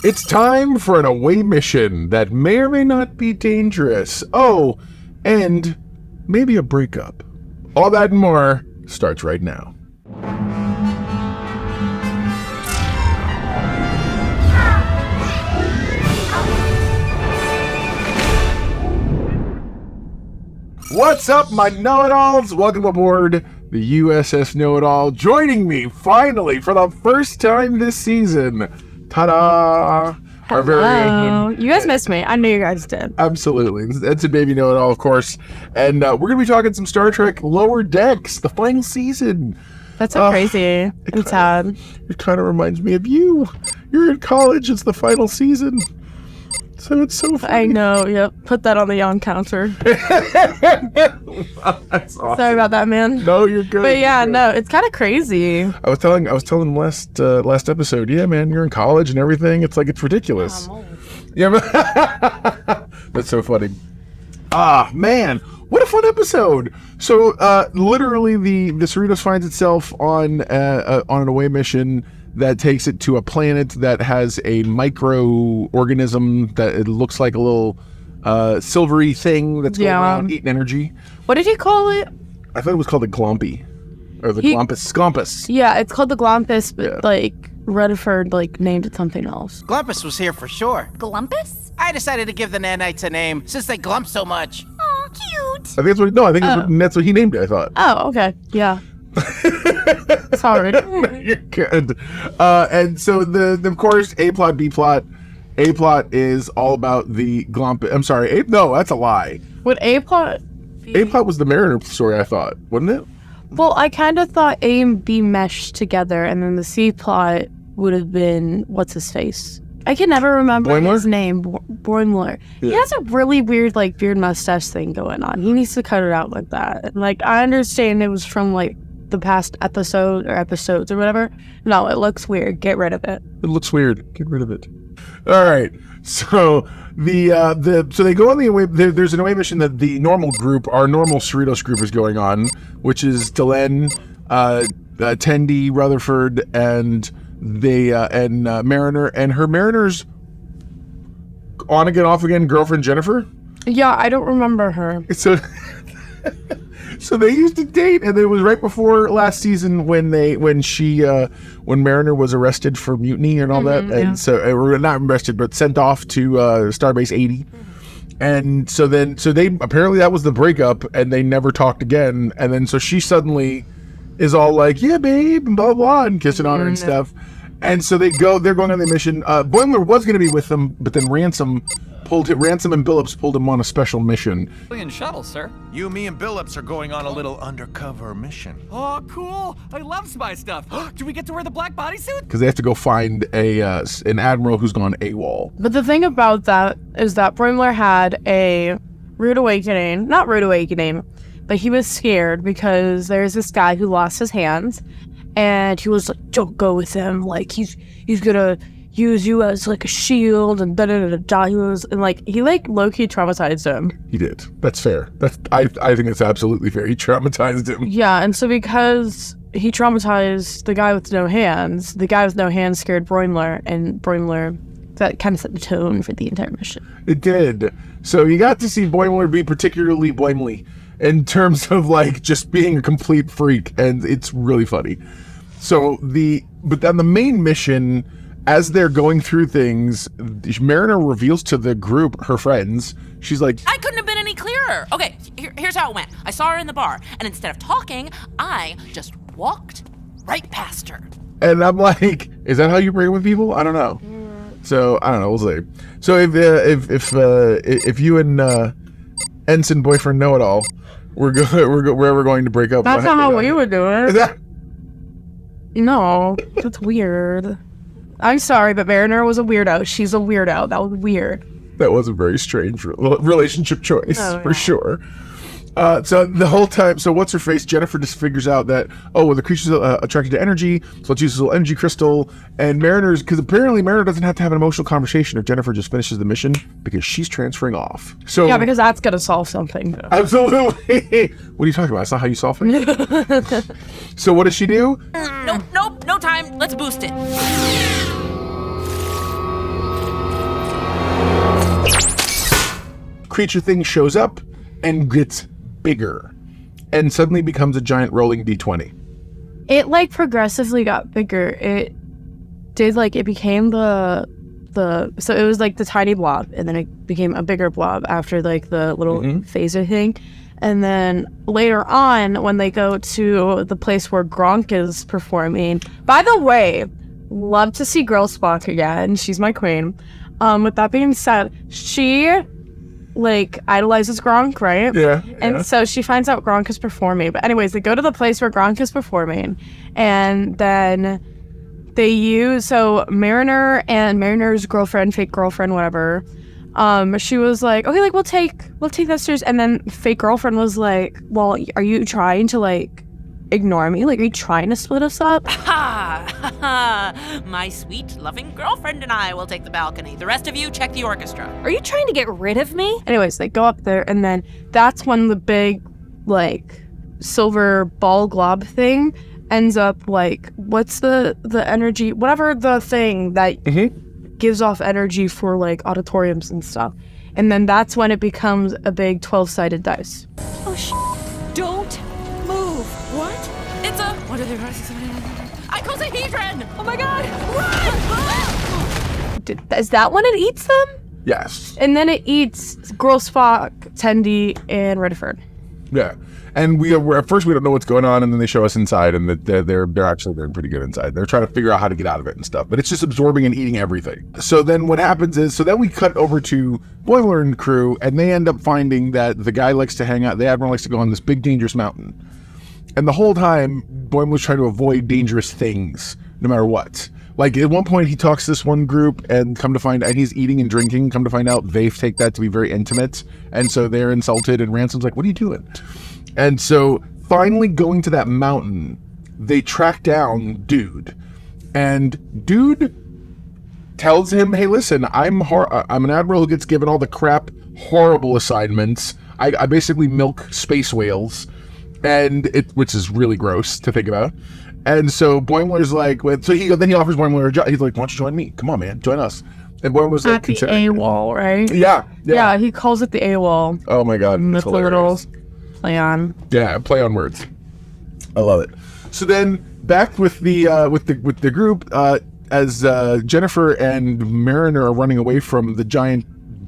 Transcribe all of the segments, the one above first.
It's time for an away mission that may or may not be dangerous. Oh, and maybe a breakup. All that and more starts right now. What's up, my know-it-alls? Welcome aboard the USS Know It All. Joining me, finally, for the first time this season, ta-da! Our very own. You guys missed me. I knew you guys did. Absolutely. That's a baby know it all, of course. And we're going to be talking some Star Trek Lower Decks, the final season. That's so crazy and sad. It kind of reminds me of you. You're in college. It's the final season. So it's so funny. I know. Yep. Put that on the yawn counter. That's awesome. Sorry about that, man. No, you're good. But yeah, good. no, it's kind of crazy. I was telling last episode, yeah, man, you're in college and everything. It's like, it's ridiculous. Yeah, that's so funny. Ah, man, what a fun episode. So, literally, the Cerritos finds itself on an away mission that takes it to a planet that has a microorganism that it looks like a little silvery thing that's going around eating energy. What did he call it? I thought it was called the Glompy. Or the Glompus. Yeah, it's called the Glompus, but Rutherford named it something else. Glompus was here for sure. Glompus? I decided to give the nanites a name since they glump so much. Oh, cute. I think that's what he named it, I thought. Oh, okay. Yeah. Sorry. You're good. And so of course, A plot, B plot. A plot is all about the Glompus. I'm sorry. No, that's a lie. Would A plot be... A plot was the Mariner story, I thought, wasn't it? Well, I kind of thought A and B meshed together, and then the C plot would have been what's his face. I can never remember Boimler? His name. Boimler. Yeah. He has a really weird beard mustache thing going on. He needs to cut it out like that. And I understand it was from the past episode or episodes or whatever. No, it looks weird. Get rid of it. It looks weird. Get rid of it. All right. So so they go on the away. There's an away mission that the normal group, our normal Cerritos group, is going on, which is Delenn, Tendi, Rutherford, and Mariner, and her Mariner's on again, off again girlfriend Jennifer. Yeah, I don't remember her. So they used to date, and it was right before last season when Mariner was arrested for mutiny and all that, and so we're not arrested, but sent off to Starbase 80. And so they apparently that was the breakup, and they never talked again. And then so she suddenly is all like, "Yeah, babe," and blah blah, and kissing on her and stuff. And so they're going on the mission. Boimler was going to be with them, but then Ransom and Billups pulled him on a special mission. Alien shuttle, sir. You, me, and Billups are going on a little undercover mission. Oh, cool! I love spy stuff. Do we get to wear the black bodysuit? Because they have to go find an admiral who's gone AWOL. But the thing about that is that Boimler had a rude awakening. Not rude awakening, but he was scared because there's this guy who lost his hands, and he was like, "Don't go with him. He's gonna use you as a shield," and da-da-da-da. He was, and he low-key traumatized him. He did. That's fair. I think it's absolutely fair. He traumatized him. Yeah, and so because he traumatized the guy with no hands, the guy with no hands scared Boimler, and Boimler, that kind of set the tone for the entire mission. It did. So you got to see Boimler be particularly Boimly in terms of just being a complete freak, and it's really funny. So but then the main mission, as they're going through things, Mariner reveals to the group, her friends, she's like, I couldn't have been any clearer. Okay, here's how it went. I saw her in the bar, and instead of talking, I just walked right past her. And I'm like, is that how you break with people? I don't know. So I don't know. We'll see. So if you and Ensign boyfriend know it all, we're going to break up. That's not how we would do it. No, that's weird. I'm sorry, but Mariner was a weirdo. She's a weirdo. That was weird. That was a very strange relationship choice, for sure. So the whole time, what's her face? Jennifer just figures out that, the creature's attracted to energy, so let's use this little energy crystal. And because apparently Mariner doesn't have to have an emotional conversation if Jennifer just finishes the mission because she's transferring off. So yeah, because that's gonna solve something. Absolutely. What are you talking about? That's not how you solve things. So what does she do? Nope, no time. Let's boost it. creature thing shows up and gets bigger and suddenly becomes a giant rolling D20. It like progressively got bigger. It did like it became the so it was like the tiny blob, and then it became a bigger blob after like the little phaser thing. And then later on, when they go to the place where Gronk is performing, by the way, love to see Girl Spock again. She's my queen. With that being said, she like idolizes Gronk, right? Yeah. And so she finds out Gronk is performing. But anyways, they go to the place where Gronk is performing, and then they use Mariner and Mariner's girlfriend, fake girlfriend, whatever. She was like, okay, like we'll take that stairs, and then fake girlfriend was like, well, are you trying to like ignore me? Like, are you trying to split us up? Ha! My sweet, loving girlfriend and I will take the balcony. The rest of you check the orchestra. Are you trying to get rid of me? Anyways, they go up there, and then that's when the big like silver ball glob thing ends up like, what's the energy, whatever the thing that gives off energy for like auditoriums and stuff. And then that's when it becomes a big 12-sided dice. Oh, don't move. What? It's a... What are they? Icosahedron! Oh my god! Run! Is that when it eats them? Yes. And then it eats Girl Spock, Tendi, and Redford. Yeah. And we're at first we don't know what's going on, and then they show us inside, and they're actually doing pretty good inside. They're trying to figure out how to get out of it and stuff, but it's just absorbing and eating everything. So then what happens is, then we cut over to Boimler and crew, and they end up finding that the guy likes to hang out. The admiral likes to go on this big dangerous mountain, and the whole time Boimler's trying to avoid dangerous things, no matter what. Like at one point he talks to this one group, and and he's eating and drinking. Come to find out, they take that to be very intimate, and so they're insulted. And Ransom's like, "What are you doing?" And so finally going to that mountain, they track down Dude. And Dude tells him, hey, listen, I'm an admiral who gets given all the crap, horrible assignments. I basically milk space whales, which is really gross to think about. And so Boimler's like, then he offers Boimler a job. He's like, why don't you join me? Come on, man, join us. And Boimler's like, at the AWOL, right? Yeah, he calls it the AWOL. Oh my god, with the little play on. Yeah, play on words. I love it. So then back with the group, as Jennifer and Mariner are running away from the giant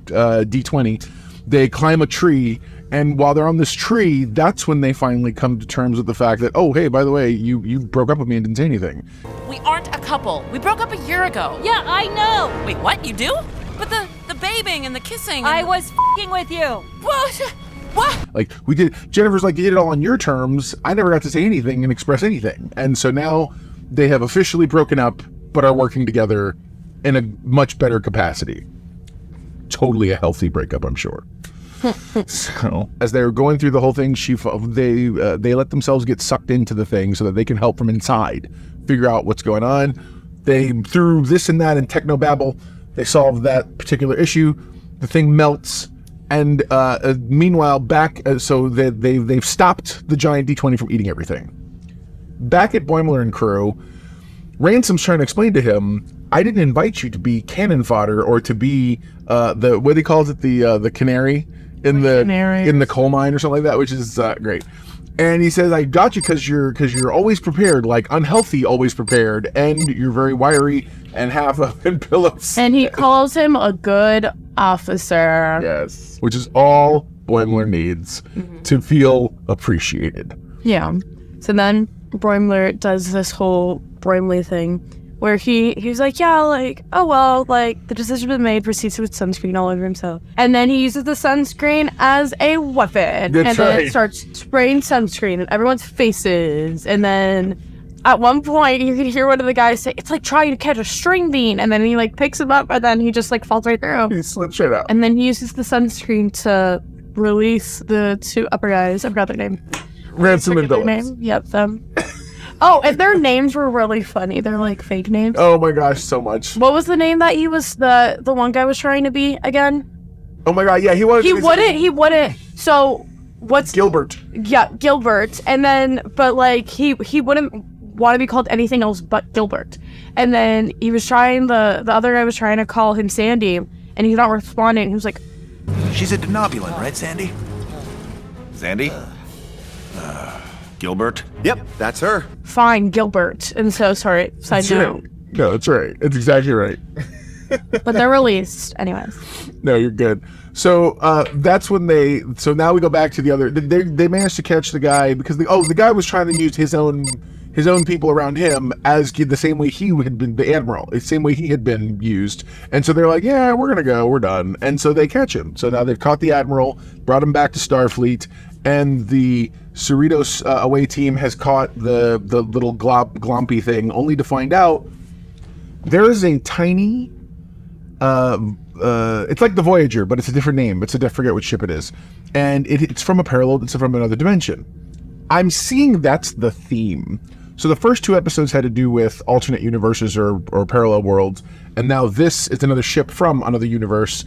D20, they climb a tree, and while they're on this tree, that's when they finally come to terms with the fact that, oh hey, by the way, you broke up with me and didn't say anything. We aren't a couple. We broke up a year ago. Yeah, I know. Wait, what? You do? But the babying and the kissing. I was f***ing with you. What? What? Like we did. Jennifer's like, you did it all on your terms. I never got to say anything and express anything. And so now they have officially broken up, but are working together in a much better capacity. Totally a healthy breakup, I'm sure. So as they're going through the whole thing, they let themselves get sucked into the thing so that they can help from inside, figure out what's going on. They, through this and that and technobabble, they solve that particular issue. The thing melts. And meanwhile, they've stopped the giant D20 from eating everything. Back at Boimler and crew, Ransom's trying to explain to him, I didn't invite you to be cannon fodder or to be what he calls it, the canary in the coal mine or something like that, which is great. And he says, I got you because you're always prepared, like unhealthy, always prepared, and you're very wiry and half up in pillows. And he calls him a good officer. Yes, which is all Boimler needs to feel appreciated. Yeah. So then Boimler does this whole Boimler thing where he's like, yeah, like, oh well, like the decision's been made, proceeds with sunscreen all over himself. And then he uses the sunscreen as a weapon. That's then right. it starts spraying sunscreen in everyone's faces. And then at one point you can hear one of the guys say, it's like trying to catch a string bean. And then he like picks him up, and then he just like falls right through. He slips straight out. And then he uses the sunscreen to release the two upper guys. I forgot their name. Ransom and Their Billups. name. Yep, them. Oh, and their names were really funny. They're like fake names. Oh my gosh, so much. What was the name that he was the one guy was trying to be again? Oh my god, yeah, he was. He wouldn't. So what's Gilbert? Yeah, Gilbert. And then, but like he wouldn't want to be called anything else but Gilbert. And then he was trying the other guy was trying to call him Sandy, and he's not responding. He was like, She's a denobulant, right, Sandy? Sandy? Gilbert? Yep, that's her. Fine, Gilbert. And so, sorry, side note. No, that's right. It's exactly right. But they're released. Anyways. No, you're good. So that's when so now we go back to the other. They managed to catch the guy because the guy was trying to use his own people around him as the same way he had been the admiral, the same way he had been used. And so they're like, yeah, we're gonna go, we're done. And so they catch him. So now they've caught the admiral, brought him back to Starfleet, and the Cerritos away team has caught the little glompy thing, only to find out there is a tiny. It's like the Voyager, but it's a different name. I forget which ship it is, and it's from a parallel. It's from another dimension. I'm seeing that's the theme. So the first 2 episodes had to do with alternate universes or parallel worlds, and now this is another ship from another universe,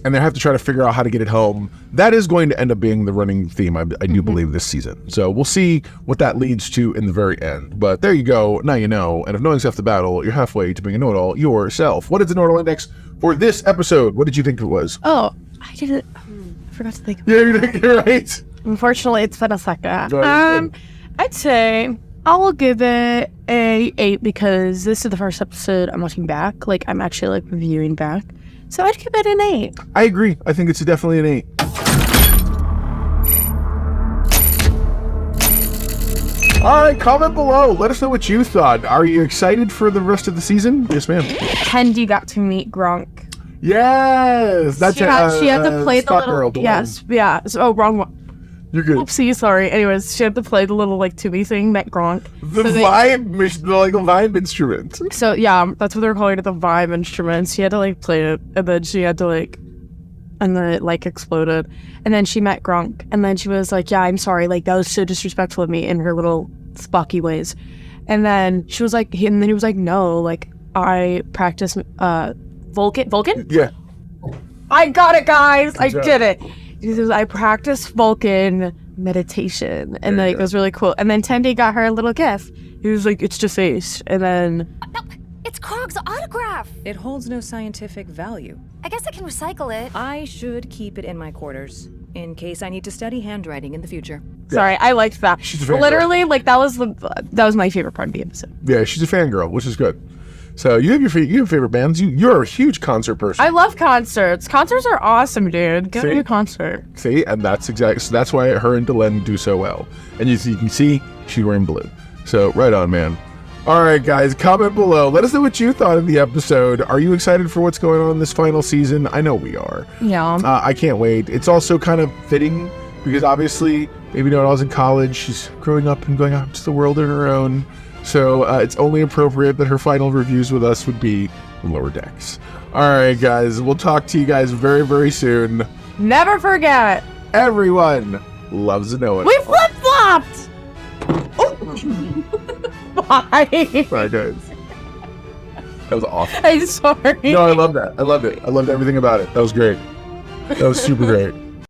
and they have to try to figure out how to get it home. That is going to end up being the running theme, I do believe, this season. So we'll see what that leads to in the very end. But there you go. Now you know. And if knowing's half the battle, you're halfway to being a know-it-all yourself. What is the know-it-all index for this episode? What did you think it was? Oh, I didn't. I forgot to think. Yeah, you're right. Unfortunately, it's been a second. Right. I'd say I will give it a 8 because this is the first episode I'm watching back. Like, I'm actually like reviewing back. So I'd give it an 8. I agree. I think it's definitely an 8. All right, comment below. Let us know what you thought. Are you excited for the rest of the season? Yes, ma'am. Tendi got to meet Gronk. Yes, that's she had to play the Stock little. Girl, Yes, yeah. So, wrong one. You're good. Oopsie, sorry. Anyways, she had to play the little like tubby thing, met Gronk. The vibe instrument. So yeah, that's what they're calling it, the vibe instrument. She had to like play it, and then she had to and then it like exploded. And then she met Gronk, and then she was like, yeah, I'm sorry, like that was so disrespectful of me in her little Spocky ways. And then she was like, and then he was like, no, like I practice Vulcan? Yeah. I got it, guys. I did it. He says, I practice Vulcan meditation. And like, it was really cool. And then Tendi got her a little gift. He was like, it's just Ace. And then... No, it's Krog's autograph. It holds no scientific value. I guess I can recycle it. I should keep it in my quarters, in case I need to study handwriting in the future. Yeah. Sorry, I liked that. She's a fangirl. Literally, like, that was my favorite part of the episode. Yeah, she's a fangirl, which is good. So you have favorite bands. You're a huge concert person. I love concerts. Concerts are awesome, dude. Go to a concert. See, and that's why her and Delenn do so well. And you can see she's wearing blue. So right on, man. All right, guys, comment below. Let us know what you thought of the episode. Are you excited for what's going on in this final season? I know we are. Yeah. I can't wait. It's also kind of fitting because obviously, Baby Know It All's in college. She's growing up and going out to the world on her own. So it's only appropriate that her final reviews with us would be Lower Decks. All right, guys. We'll talk to you guys very, very soon. Never forget. Everyone loves to know it. We flip-flopped. Bye. Bye, guys. That was awesome. I'm sorry. No, I love that. I loved it. I loved everything about it. That was great. That was super great.